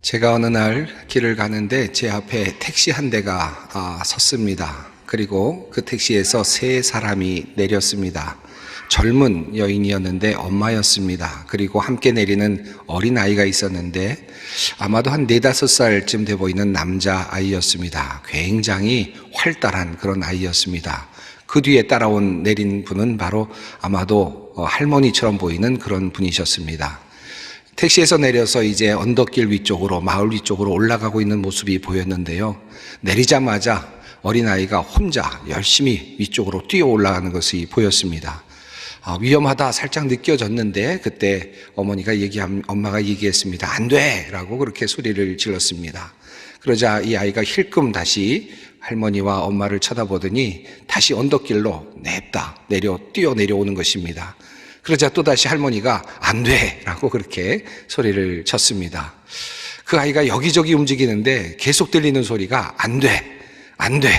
제가 어느 날 길을 가는데 제 앞에 택시 한 대가 섰습니다. 그리고 그 택시에서 세 사람이 내렸습니다. 젊은 여인이었는데 엄마였습니다. 그리고 함께 내리는 어린아이가 있었는데 아마도 한 4-5살쯤 돼 보이는 남자아이였습니다. 굉장히 활달한 그런 아이였습니다. 그 뒤에 내린 분은 바로 아마도 할머니처럼 보이는 그런 분이셨습니다. 택시에서 내려서 이제 언덕길 위쪽으로, 마을 위쪽으로 올라가고 있는 모습이 보였는데요. 내리자마자 어린아이가 혼자 열심히 위쪽으로 뛰어 올라가는 것이 보였습니다. 위험하다 살짝 느껴졌는데 그때 엄마가 얘기했습니다. 안 돼! 라고 그렇게 소리를 질렀습니다. 그러자 이 아이가 힐끔 다시 할머니와 엄마를 쳐다보더니 다시 언덕길로 냅다 뛰어 내려오는 것입니다. 그러자 또다시 할머니가 안 돼! 라고 그렇게 소리를 쳤습니다. 그 아이가 여기저기 움직이는데 계속 들리는 소리가 안 돼! 안 돼!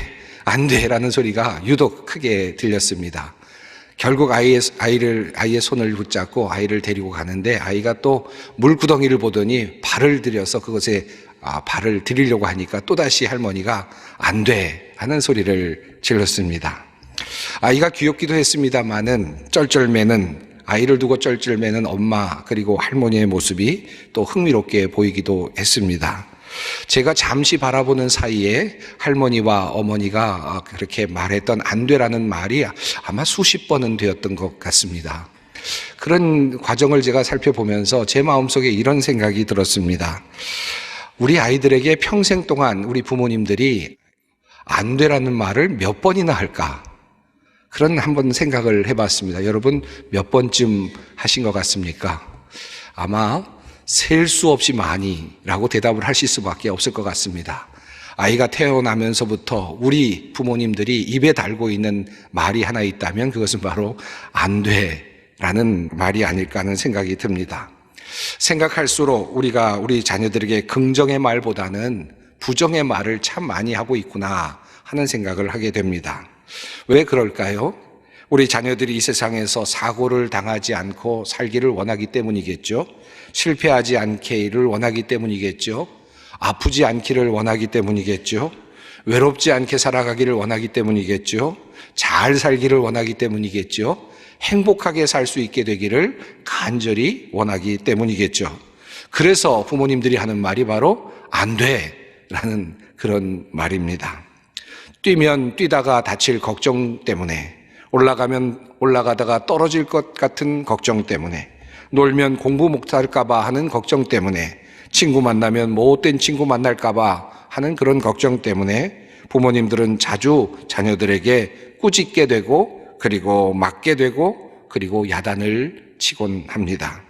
안 돼! 라는 소리가 유독 크게 들렸습니다. 결국 아이의 손을 붙잡고 아이를 데리고 가는데 아이가 또 물구덩이를 보더니 발을 들여서 그것에 발을 들이려고 하니까 또다시 할머니가 안 돼! 하는 소리를 질렀습니다. 아이가 귀엽기도 했습니다마는 아이를 두고 쩔쩔매는 엄마 그리고 할머니의 모습이 또 흥미롭게 보이기도 했습니다. 제가 잠시 바라보는 사이에 할머니와 어머니가 그렇게 말했던 안 되라는 말이 아마 수십 번은 되었던 것 같습니다. 그런 과정을 제가 살펴보면서 제 마음속에 이런 생각이 들었습니다. 우리 아이들에게 평생 동안 우리 부모님들이 안 되라는 말을 몇 번이나 할까? 그런 한번 생각을 해봤습니다. 여러분 몇 번쯤 하신 것 같습니까? 아마 셀 수 없이 많이라고 대답을 하실 수밖에 없을 것 같습니다. 아이가 태어나면서부터 우리 부모님들이 입에 달고 있는 말이 하나 있다면 그것은 바로 안 돼라는 말이 아닐까 하는 생각이 듭니다. 생각할수록 우리가 우리 자녀들에게 긍정의 말보다는 부정의 말을 참 많이 하고 있구나 하는 생각을 하게 됩니다. 왜 그럴까요? 우리 자녀들이 이 세상에서 사고를 당하지 않고 살기를 원하기 때문이겠죠. 실패하지 않기를 원하기 때문이겠죠. 아프지 않기를 원하기 때문이겠죠. 외롭지 않게 살아가기를 원하기 때문이겠죠. 잘 살기를 원하기 때문이겠죠. 행복하게 살 수 있게 되기를 간절히 원하기 때문이겠죠. 그래서 부모님들이 하는 말이 바로 안 돼! 라는 그런 말입니다. 뛰다가 다칠 걱정 때문에, 올라가다가 떨어질 것 같은 걱정 때문에, 놀면 공부 못할까봐 하는 걱정 때문에, 친구 만나면 못된 친구 만날까봐 하는 그런 걱정 때문에 부모님들은 자주 자녀들에게 꾸짖게 되고 그리고 맞게 되고 그리고 야단을 치곤 합니다.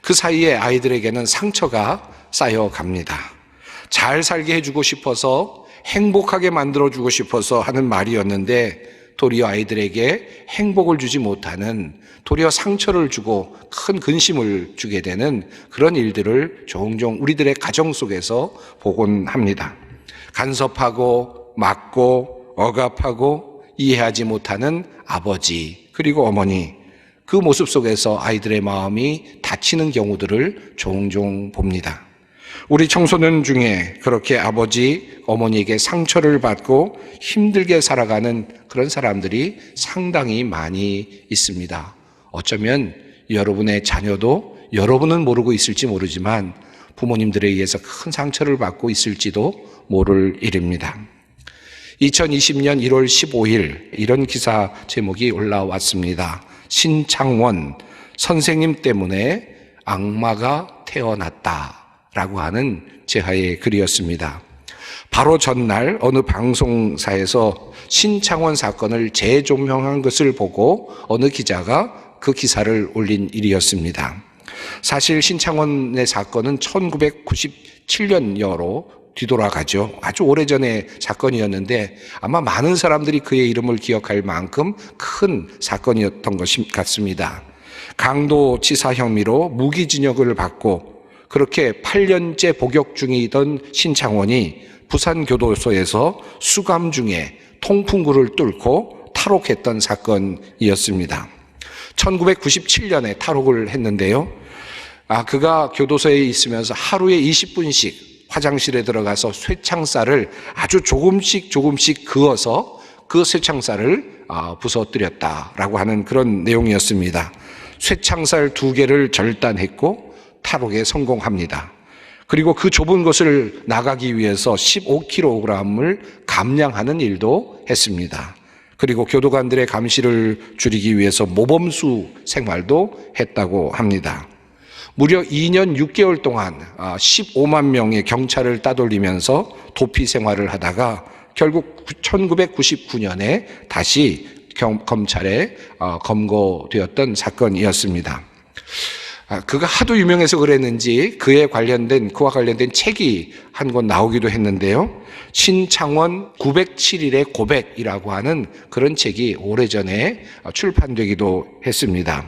그 사이에 아이들에게는 상처가 쌓여갑니다. 잘 살게 해주고 싶어서 행복하게 만들어주고 싶어서 하는 말이었는데 도리어 아이들에게 행복을 주지 못하는, 도리어 상처를 주고 큰 근심을 주게 되는 그런 일들을 종종 우리들의 가정 속에서 보곤 합니다. 간섭하고 막고 억압하고 이해하지 못하는 아버지 그리고 어머니, 그 모습 속에서 아이들의 마음이 다치는 경우들을 종종 봅니다. 우리 청소년 중에 그렇게 아버지, 어머니에게 상처를 받고 힘들게 살아가는 그런 사람들이 상당히 많이 있습니다. 어쩌면 여러분의 자녀도 여러분은 모르고 있을지 모르지만 부모님들에 의해서 큰 상처를 받고 있을지도 모를 일입니다. 2020년 1월 15일 이런 기사 제목이 올라왔습니다. 신창원 선생님 때문에 악마가 태어났다 라고 하는 제하의 글이었습니다. 바로 전날 어느 방송사에서 신창원 사건을 재조명한 것을 보고 어느 기자가 그 기사를 올린 일이었습니다. 사실 신창원의 사건은 1997년여로 뒤돌아가죠. 아주 오래전의 사건이었는데 아마 많은 사람들이 그의 이름을 기억할 만큼 큰 사건이었던 것 같습니다. 강도치사 혐의로 무기징역을 받고 그렇게 8년째 복역 중이던 신창원이 부산교도소에서 수감 중에 통풍구를 뚫고 탈옥했던 사건이었습니다. 1997년에 탈옥을 했는데요. 그가 교도소에 있으면서 하루에 20분씩 화장실에 들어가서 쇠창살을 아주 조금씩 그어서 그 쇠창살을 부서뜨렸다라고 하는 그런 내용이었습니다. 쇠창살 2개를 절단했고 탈옥에 성공합니다. 그리고 그 좁은 곳을 나가기 위해서 15kg을 감량하는 일도 했습니다. 그리고 교도관들의 감시를 줄이기 위해서 모범수 생활도 했다고 합니다. 무려 2년 6개월 동안 15만 명의 경찰을 따돌리면서 도피 생활을 하다가 결국 1999년에 다시 검찰에 검거되었던 사건이었습니다. 그가 하도 유명해서 그랬는지 그와 관련된 책이 한 권 나오기도 했는데요. 신창원 907일의 고백이라고 하는 그런 책이 오래전에 출판되기도 했습니다.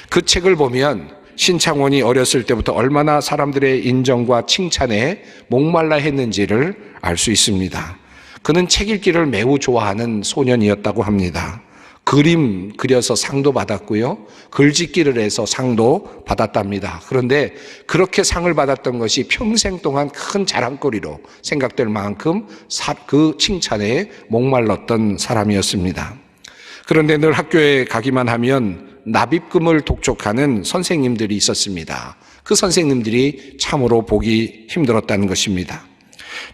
그 책을 보면 신창원이 어렸을 때부터 얼마나 사람들의 인정과 칭찬에 목말라 했는지를 알 수 있습니다. 그는 책 읽기를 매우 좋아하는 소년이었다고 합니다. 그림 그려서 상도 받았고요. 글짓기를 해서 상도 받았답니다. 그런데 그렇게 상을 받았던 것이 평생 동안 큰 자랑거리로 생각될 만큼 그 칭찬에 목말랐던 사람이었습니다. 그런데 늘 학교에 가기만 하면 납입금을 독촉하는 선생님들이 있었습니다. 그 선생님들이 참으로 보기 힘들었다는 것입니다.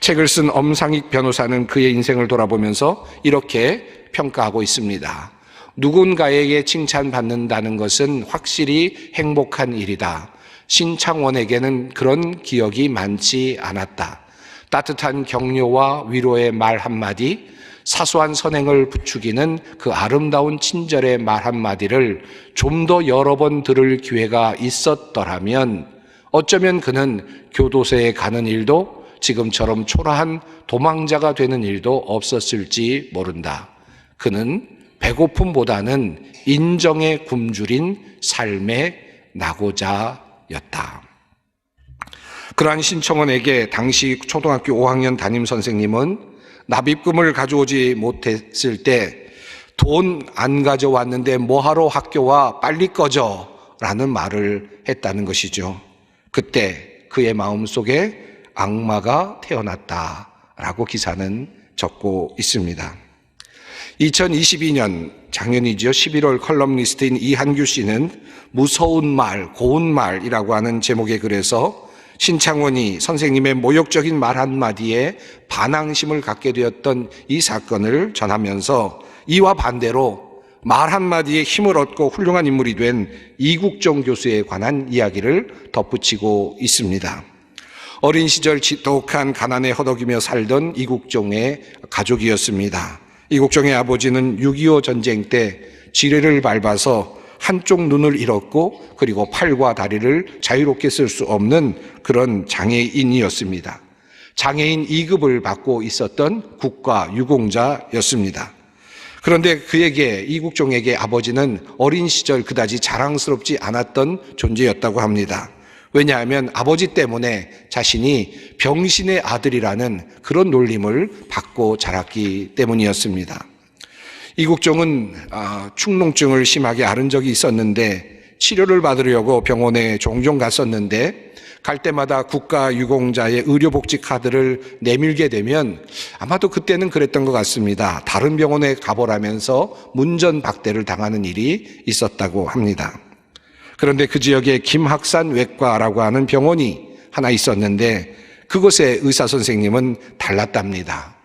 책을 쓴 엄상익 변호사는 그의 인생을 돌아보면서 이렇게 평가하고 있습니다. 누군가에게 칭찬받는다는 것은 확실히 행복한 일이다. 신창원에게는 그런 기억이 많지 않았다. 따뜻한 격려와 위로의 말 한마디, 사소한 선행을 부추기는 그 아름다운 친절의 말 한마디를 좀 더 여러 번 들을 기회가 있었더라면 어쩌면 그는 교도소에 가는 일도 지금처럼 초라한 도망자가 되는 일도 없었을지 모른다. 그는 배고픔보다는 인정에 굶주린 삶의 낙오자였다. 그러한 신청원에게 당시 초등학교 5학년 담임 선생님은 납입금을 가져오지 못했을 때 돈 안 가져왔는데 뭐하러 학교 와, 빨리 꺼져 라는 말을 했다는 것이죠. 그때 그의 마음속에 악마가 태어났다라고 기사는 적고 있습니다. 2022년 작년이죠. 11월 컬럼니스트인 이한규 씨는 무서운 말, 고운 말이라고 하는 제목의 글에서 신창원이 선생님의 모욕적인 말 한마디에 반항심을 갖게 되었던 이 사건을 전하면서 이와 반대로 말 한마디에 힘을 얻고 훌륭한 인물이 된 이국종 교수에 관한 이야기를 덧붙이고 있습니다. 어린 시절 지독한 가난에 허덕이며 살던 이국종의 가족이었습니다. 이국종의 아버지는 6.25 전쟁 때 지뢰를 밟아서 한쪽 눈을 잃었고 그리고 팔과 다리를 자유롭게 쓸 수 없는 그런 장애인이었습니다. 장애인 2급을 받고 있었던 국가 유공자였습니다. 그런데 이국종에게 아버지는 어린 시절 그다지 자랑스럽지 않았던 존재였다고 합니다. 왜냐하면 아버지 때문에 자신이 병신의 아들이라는 그런 놀림을 받고 자랐기 때문이었습니다. 이국종은 축농증을 심하게 앓은 적이 있었는데 치료를 받으려고 병원에 종종 갔었는데 갈 때마다 국가유공자의 의료복지 카드를 내밀게 되면 아마도 그때는 그랬던 것 같습니다. 다른 병원에 가보라면서 문전박대를 당하는 일이 있었다고 합니다. 그런데 그 지역에 김학산 외과라고 하는 병원이 하나 있었는데 그곳의 의사 선생님은 달랐답니다.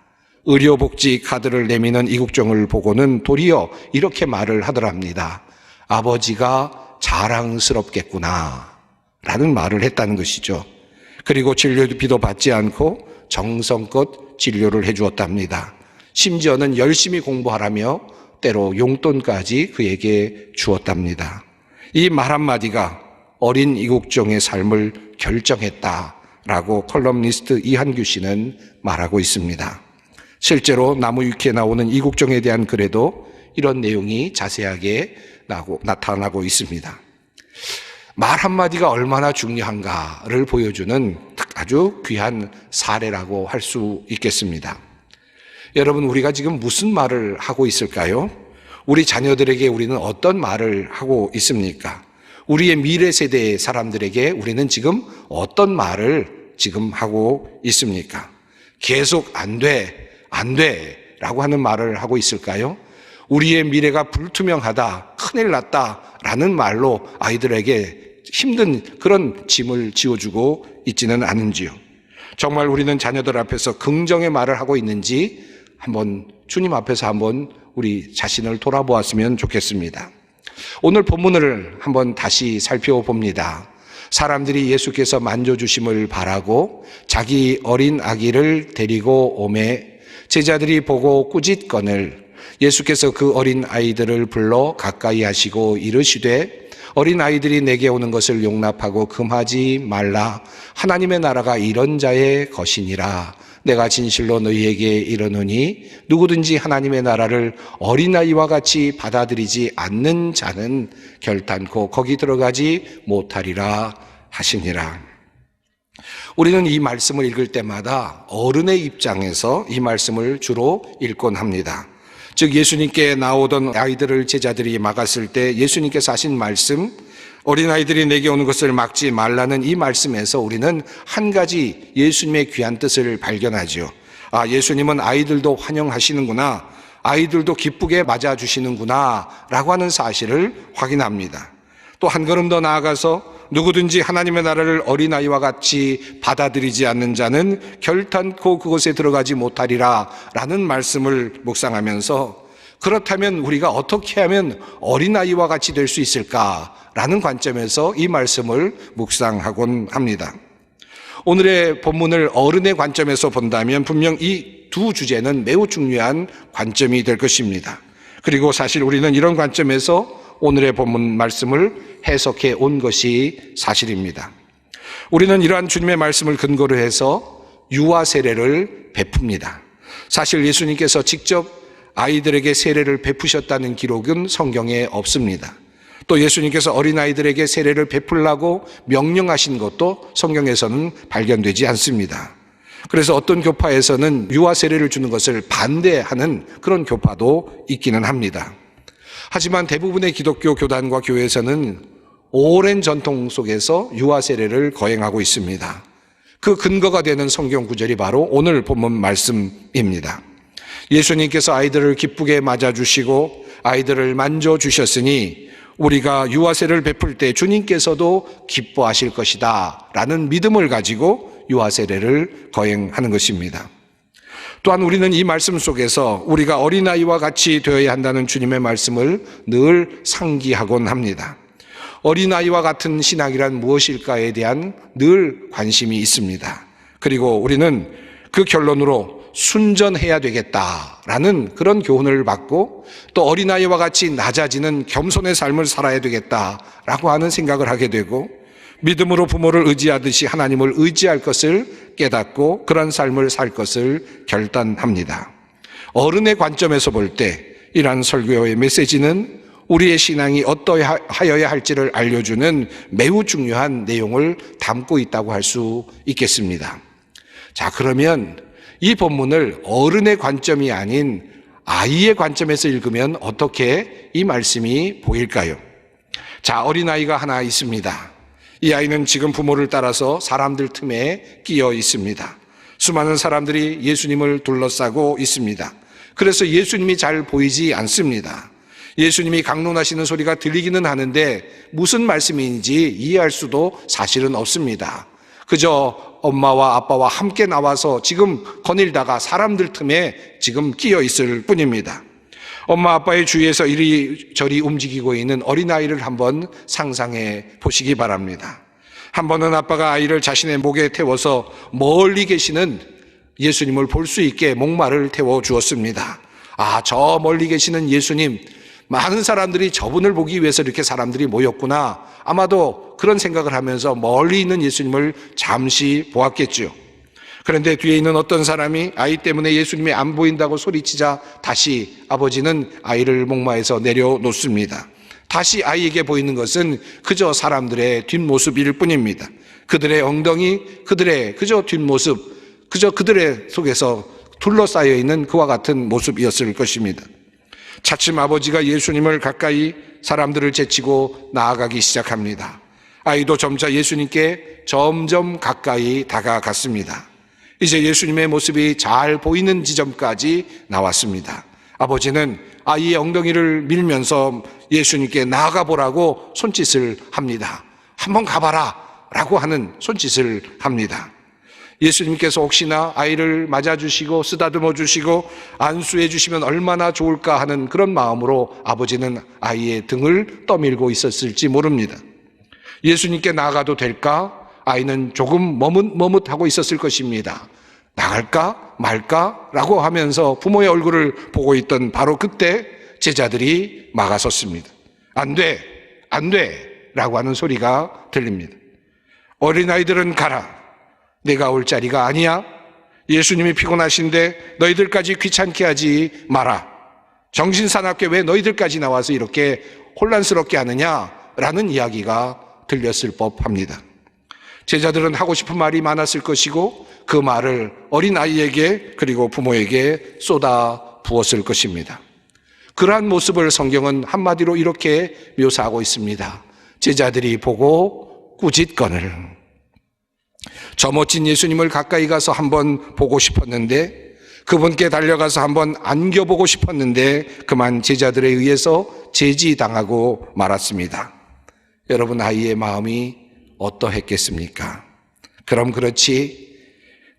의료복지 카드를 내미는 이국종을 보고는 도리어 이렇게 말을 하더랍니다. 아버지가 자랑스럽겠구나 라는 말을 했다는 것이죠. 그리고 진료비도 받지 않고 정성껏 진료를 해주었답니다. 심지어는 열심히 공부하라며 때로 용돈까지 그에게 주었답니다. 이 말 한마디가 어린 이국종의 삶을 결정했다라고 컬럼니스트 이한규 씨는 말하고 있습니다. 실제로 나무위키에 나오는 이국종에 대한 글에도 이런 내용이 자세하게 나타나고 있습니다. 말 한마디가 얼마나 중요한가를 보여주는 아주 귀한 사례라고 할 수 있겠습니다. 여러분, 우리가 지금 무슨 말을 하고 있을까요? 우리 자녀들에게 우리는 어떤 말을 하고 있습니까? 우리의 미래 세대의 사람들에게 우리는 지금 어떤 말을 지금 하고 있습니까? 계속 안 돼 라고 하는 말을 하고 있을까요? 우리의 미래가 불투명하다, 큰일 났다 라는 말로 아이들에게 힘든 그런 짐을 지어주고 있지는 않은지요. 정말 우리는 자녀들 앞에서 긍정의 말을 하고 있는지 한번 주님 앞에서 한번 우리 자신을 돌아보았으면 좋겠습니다. 오늘 본문을 한번 다시 살펴봅니다. 사람들이 예수께서 만져주심을 바라고 자기 어린 아기를 데리고 오매 제자들이 보고 꾸짖거늘 예수께서 그 어린 아이들을 불러 가까이 하시고 이르시되 어린 아이들이 내게 오는 것을 용납하고 금하지 말라. 하나님의 나라가 이런 자의 것이니라. 내가 진실로 너희에게 이르노니 누구든지 하나님의 나라를 어린아이와 같이 받아들이지 않는 자는 결단코 거기 들어가지 못하리라 하시니라. 우리는 이 말씀을 읽을 때마다 어른의 입장에서 이 말씀을 주로 읽곤 합니다. 즉 예수님께 나오던 아이들을 제자들이 막았을 때 예수님께서 하신 말씀, 어린아이들이 내게 오는 것을 막지 말라는 이 말씀에서 우리는 한 가지 예수님의 귀한 뜻을 발견하죠. 예수님은 아이들도 환영하시는구나, 아이들도 기쁘게 맞아주시는구나 라고 하는 사실을 확인합니다. 또 한 걸음 더 나아가서 누구든지 하나님의 나라를 어린아이와 같이 받아들이지 않는 자는 결단코 그곳에 들어가지 못하리라 라는 말씀을 묵상하면서 그렇다면 우리가 어떻게 하면 어린아이와 같이 될 수 있을까라는 관점에서 이 말씀을 묵상하곤 합니다. 오늘의 본문을 어른의 관점에서 본다면 분명 이 두 주제는 매우 중요한 관점이 될 것입니다. 그리고 사실 우리는 이런 관점에서 오늘의 본문 말씀을 해석해 온 것이 사실입니다. 우리는 이러한 주님의 말씀을 근거로 해서 유아 세례를 베풉니다. 사실 예수님께서 직접 아이들에게 세례를 베푸셨다는 기록은 성경에 없습니다. 또 예수님께서 어린아이들에게 세례를 베풀라고 명령하신 것도 성경에서는 발견되지 않습니다. 그래서 어떤 교파에서는 유아 세례를 주는 것을 반대하는 그런 교파도 있기는 합니다. 하지만 대부분의 기독교 교단과 교회에서는 오랜 전통 속에서 유아 세례를 거행하고 있습니다. 그 근거가 되는 성경 구절이 바로 오늘 본문 말씀입니다. 예수님께서 아이들을 기쁘게 맞아주시고 아이들을 만져주셨으니 우리가 유아 세례를 베풀 때 주님께서도 기뻐하실 것이다 라는 믿음을 가지고 유아 세례를 거행하는 것입니다. 또한 우리는 이 말씀 속에서 우리가 어린아이와 같이 되어야 한다는 주님의 말씀을 늘 상기하곤 합니다. 어린아이와 같은 신앙이란 무엇일까에 대한 늘 관심이 있습니다. 그리고 우리는 그 결론으로 순전해야 되겠다라는 그런 교훈을 받고 또 어린아이와 같이 낮아지는 겸손의 삶을 살아야 되겠다라고 하는 생각을 하게 되고 믿음으로 부모를 의지하듯이 하나님을 의지할 것을 깨닫고 그런 삶을 살 것을 결단합니다. 어른의 관점에서 볼 때 이러한 설교의 메시지는 우리의 신앙이 어떠하여야 할지를 알려주는 매우 중요한 내용을 담고 있다고 할 수 있겠습니다. 자, 그러면 이 본문을 어른의 관점이 아닌 아이의 관점에서 읽으면 어떻게 이 말씀이 보일까요? 자, 어린아이가 하나 있습니다. 이 아이는 지금 부모를 따라서 사람들 틈에 끼어 있습니다. 수많은 사람들이 예수님을 둘러싸고 있습니다. 그래서 예수님이 잘 보이지 않습니다. 예수님이 강론하시는 소리가 들리기는 하는데 무슨 말씀인지 이해할 수도 사실은 없습니다. 그저 엄마와 아빠와 함께 나와서 지금 거닐다가 사람들 틈에 지금 끼어 있을 뿐입니다. 엄마 아빠의 주위에서 이리저리 움직이고 있는 어린아이를 한번 상상해 보시기 바랍니다. 한 번은 아빠가 아이를 자신의 목에 태워서 멀리 계시는 예수님을 볼 수 있게 목마를 태워 주었습니다. 저 멀리 계시는 예수님, 많은 사람들이 저분을 보기 위해서 이렇게 사람들이 모였구나. 아마도 그런 생각을 하면서 멀리 있는 예수님을 잠시 보았겠죠. 그런데 뒤에 있는 어떤 사람이 아이 때문에 예수님이 안 보인다고 소리치자 다시 아버지는 아이를 목마에서 내려놓습니다. 다시 아이에게 보이는 것은 그저 사람들의 뒷모습일 뿐입니다. 그들의 엉덩이, 그들의 그저 뒷모습, 그저 그들의 속에서 둘러싸여 있는 그와 같은 모습이었을 것입니다. 차츰 아버지가 예수님을 가까이 사람들을 제치고 나아가기 시작합니다. 아이도 점차 예수님께 점점 가까이 다가갔습니다. 이제 예수님의 모습이 잘 보이는 지점까지 나왔습니다. 아버지는 아이의 엉덩이를 밀면서 예수님께 나아가 보라고 손짓을 합니다. 한번 가봐라 라고 하는 손짓을 합니다. 예수님께서 혹시나 아이를 맞아주시고 쓰다듬어 주시고 안수해 주시면 얼마나 좋을까 하는 그런 마음으로 아버지는 아이의 등을 떠밀고 있었을지 모릅니다. 예수님께 나아가도 될까? 아이는 조금 머뭇머뭇하고 있었을 것입니다. 나갈까 말까? 라고 하면서 부모의 얼굴을 보고 있던 바로 그때 제자들이 막아섰습니다. 안 돼, 안 돼 라고 하는 소리가 들립니다. 어린아이들은 가라. 내가 올 자리가 아니야. 예수님이 피곤하신데 너희들까지 귀찮게 하지 마라. 정신사납게 왜 너희들까지 나와서 이렇게 혼란스럽게 하느냐라는 이야기가 들렸을 법합니다. 제자들은 하고 싶은 말이 많았을 것이고 그 말을 어린아이에게 그리고 부모에게 쏟아 부었을 것입니다. 그러한 모습을 성경은 한마디로 이렇게 묘사하고 있습니다. 제자들이 보고 꾸짖거늘. 저 멋진 예수님을 가까이 가서 한번 보고 싶었는데, 그분께 달려가서 한번 안겨보고 싶었는데 그만 제자들에 의해서 제지당하고 말았습니다. 여러분, 아이의 마음이 어떠했겠습니까? 그럼 그렇지,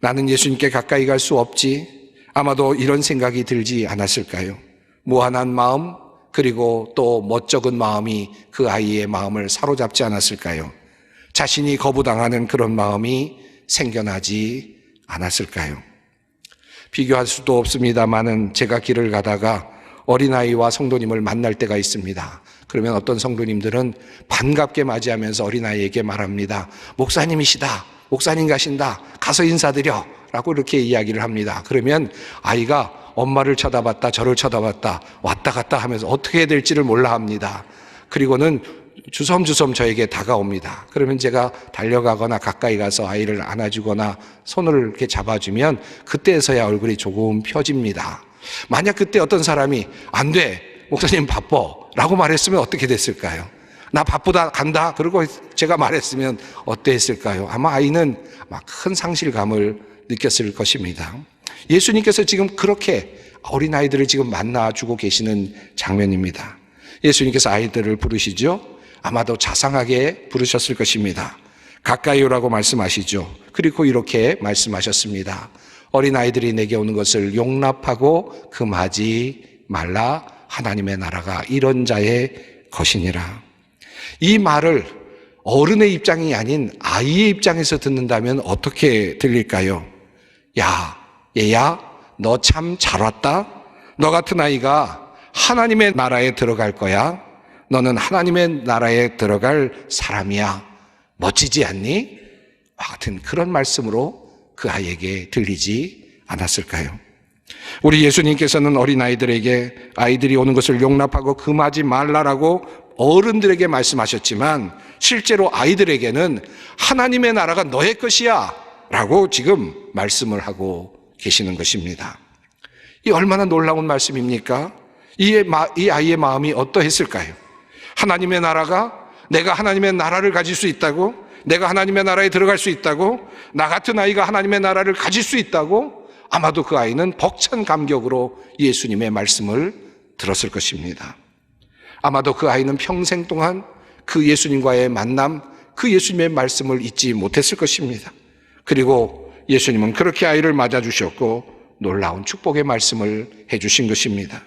나는 예수님께 가까이 갈 수 없지, 아마도 이런 생각이 들지 않았을까요? 무한한 마음, 그리고 또 멋쩍은 마음이 그 아이의 마음을 사로잡지 않았을까요? 자신이 거부당하는 그런 마음이 생겨나지 않았을까요? 비교할 수도 없습니다만은 제가 길을 가다가 어린아이와 성도님을 만날 때가 있습니다. 그러면 어떤 성도님들은 반갑게 맞이하면서 어린아이에게 말합니다. 목사님이시다. 목사님 가신다. 가서 인사드려. 라고 이렇게 이야기를 합니다. 그러면 아이가 엄마를 쳐다봤다 저를 쳐다봤다 왔다 갔다 하면서 어떻게 해야 될지를 몰라 합니다. 그리고는 주섬주섬 저에게 다가옵니다. 그러면 제가 달려가거나 가까이 가서 아이를 안아주거나 손을 이렇게 잡아주면 그때서야 얼굴이 조금 펴집니다. 만약 그때 어떤 사람이 안 돼, 목사님 바빠 라고 말했으면 어떻게 됐을까요? 나 바쁘다 간다 그러고 제가 말했으면 어땠을까요? 아마 아이는 막 큰 상실감을 느꼈을 것입니다. 예수님께서 지금 그렇게 어린아이들을 지금 만나주고 계시는 장면입니다. 예수님께서 아이들을 부르시죠. 아마도 자상하게 부르셨을 것입니다. 가까이 오라고 말씀하시죠. 그리고 이렇게 말씀하셨습니다. 어린아이들이 내게 오는 것을 용납하고 금하지 말라. 하나님의 나라가 이런 자의 것이니라. 이 말을 어른의 입장이 아닌 아이의 입장에서 듣는다면 어떻게 들릴까요? 야, 얘야, 너 참 잘 왔다. 너 같은 아이가 하나님의 나라에 들어갈 거야. 너는 하나님의 나라에 들어갈 사람이야. 멋지지 않니? 와 같은 그런 말씀으로 그 아이에게 들리지 않았을까요? 우리 예수님께서는 어린아이들에게 아이들이 오는 것을 용납하고 금하지 말라라고 어른들에게 말씀하셨지만 실제로 아이들에게는 하나님의 나라가 너의 것이야 라고 지금 말씀을 하고 계시는 것입니다. 이 얼마나 놀라운 말씀입니까? 이 아이의 마음이 어떠했을까요? 하나님의 나라가, 내가 하나님의 나라를 가질 수 있다고, 내가 하나님의 나라에 들어갈 수 있다고, 나 같은 아이가 하나님의 나라를 가질 수 있다고, 아마도 그 아이는 벅찬 감격으로 예수님의 말씀을 들었을 것입니다. 아마도 그 아이는 평생 동안 그 예수님과의 만남, 그 예수님의 말씀을 잊지 못했을 것입니다. 그리고 예수님은 그렇게 아이를 맞아주셨고 놀라운 축복의 말씀을 해주신 것입니다.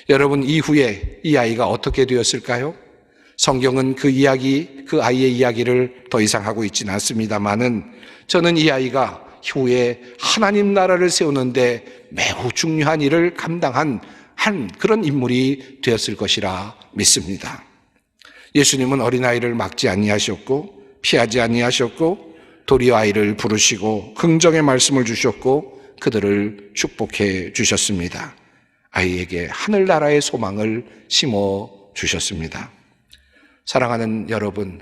여러분, 이후에 이 아이가 어떻게 되었을까요? 성경은 그 아이의 이야기를 더 이상 하고 있지는 않습니다만은 저는 이 아이가 후에 하나님 나라를 세우는데 매우 중요한 일을 감당한 그런 인물이 되었을 것이라 믿습니다. 예수님은 어린아이를 막지 아니하셨고 피하지 아니하셨고 도리어 아이를 부르시고 긍정의 말씀을 주셨고 그들을 축복해 주셨습니다. 아이에게 하늘나라의 소망을 심어 주셨습니다. 사랑하는 여러분,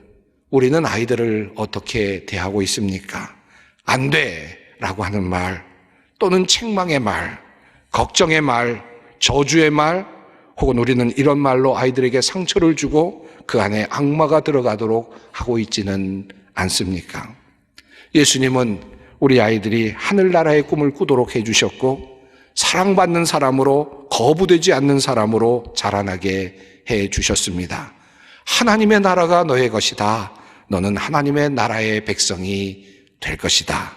우리는 아이들을 어떻게 대하고 있습니까? 안 돼 라고 하는 말, 또는 책망의 말, 걱정의 말, 저주의 말, 혹은 우리는 이런 말로 아이들에게 상처를 주고 그 안에 악마가 들어가도록 하고 있지는 않습니까? 예수님은 우리 아이들이 하늘나라의 꿈을 꾸도록 해주셨고 사랑받는 사람으로, 거부되지 않는 사람으로 자라나게 해주셨습니다. 하나님의 나라가 너의 것이다. 너는 하나님의 나라의 백성이 될 것이다.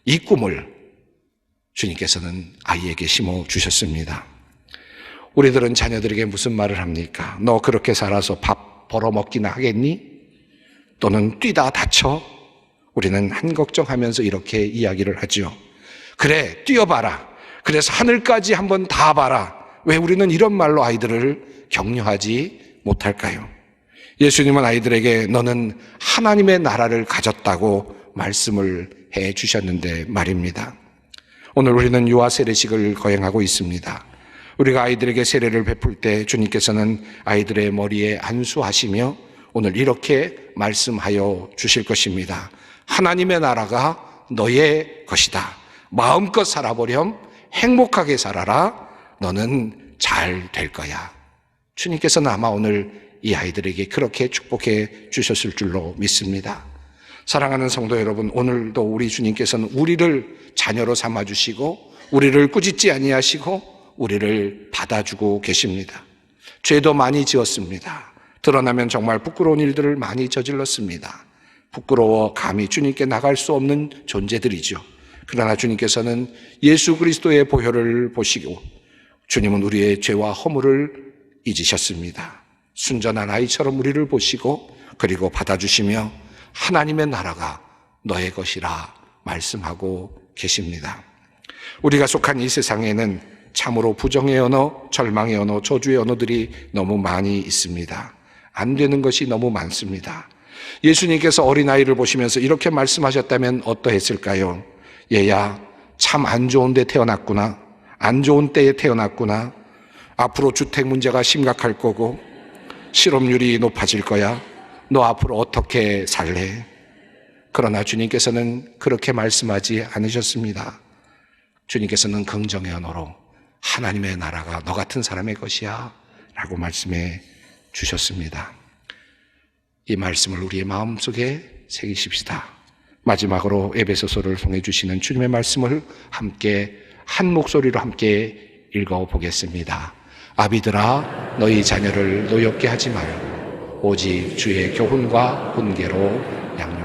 이 꿈을 주님께서는 아이에게 심어주셨습니다. 우리들은 자녀들에게 무슨 말을 합니까? 너 그렇게 살아서 밥 벌어먹기나 하겠니? 또는 뛰다 다쳐? 우리는 한 걱정하면서 이렇게 이야기를 하죠. 그래, 뛰어봐라. 그래서 하늘까지 한번 다 봐라. 왜 우리는 이런 말로 아이들을 격려하지 못할까요? 예수님은 아이들에게 너는 하나님의 나라를 가졌다고 말씀을 해 주셨는데 말입니다. 오늘 우리는 유아 세례식을 거행하고 있습니다. 우리가 아이들에게 세례를 베풀 때 주님께서는 아이들의 머리에 안수하시며 오늘 이렇게 말씀하여 주실 것입니다. 하나님의 나라가 너의 것이다. 마음껏 살아보렴. 행복하게 살아라. 너는 잘 될 거야. 주님께서는 아마 오늘 이 아이들에게 그렇게 축복해 주셨을 줄로 믿습니다. 사랑하는 성도 여러분, 오늘도 우리 주님께서는 우리를 자녀로 삼아주시고 우리를 꾸짖지 아니하시고 우리를 받아주고 계십니다. 죄도 많이 지었습니다. 드러나면 정말 부끄러운 일들을 많이 저질렀습니다. 부끄러워 감히 주님께 나갈 수 없는 존재들이죠. 그러나 주님께서는 예수 그리스도의 보혈을 보시고 주님은 우리의 죄와 허물을 잊으셨습니다. 순전한 아이처럼 우리를 보시고 그리고 받아주시며 하나님의 나라가 너의 것이라 말씀하고 계십니다. 우리가 속한 이 세상에는 참으로 부정의 언어, 절망의 언어, 저주의 언어들이 너무 많이 있습니다. 안 되는 것이 너무 많습니다. 예수님께서 어린아이를 보시면서 이렇게 말씀하셨다면 어떠했을까요? 얘야, 참 안 좋은 데 태어났구나. 안 좋은 때에 태어났구나. 앞으로 주택 문제가 심각할 거고 실업률이 높아질 거야. 너 앞으로 어떻게 살래? 그러나 주님께서는 그렇게 말씀하지 않으셨습니다. 주님께서는 긍정의 언어로 하나님의 나라가 너 같은 사람의 것이야 라고 말씀해 주셨습니다. 이 말씀을 우리의 마음속에 새기십시다. 마지막으로 에베소서를 통해 주시는 주님의 말씀을 함께 한 목소리로 함께 읽어보겠습니다. 아비들아, 너희 자녀를 노엽게 하지 말고 오직 주의 교훈과 훈계로 양육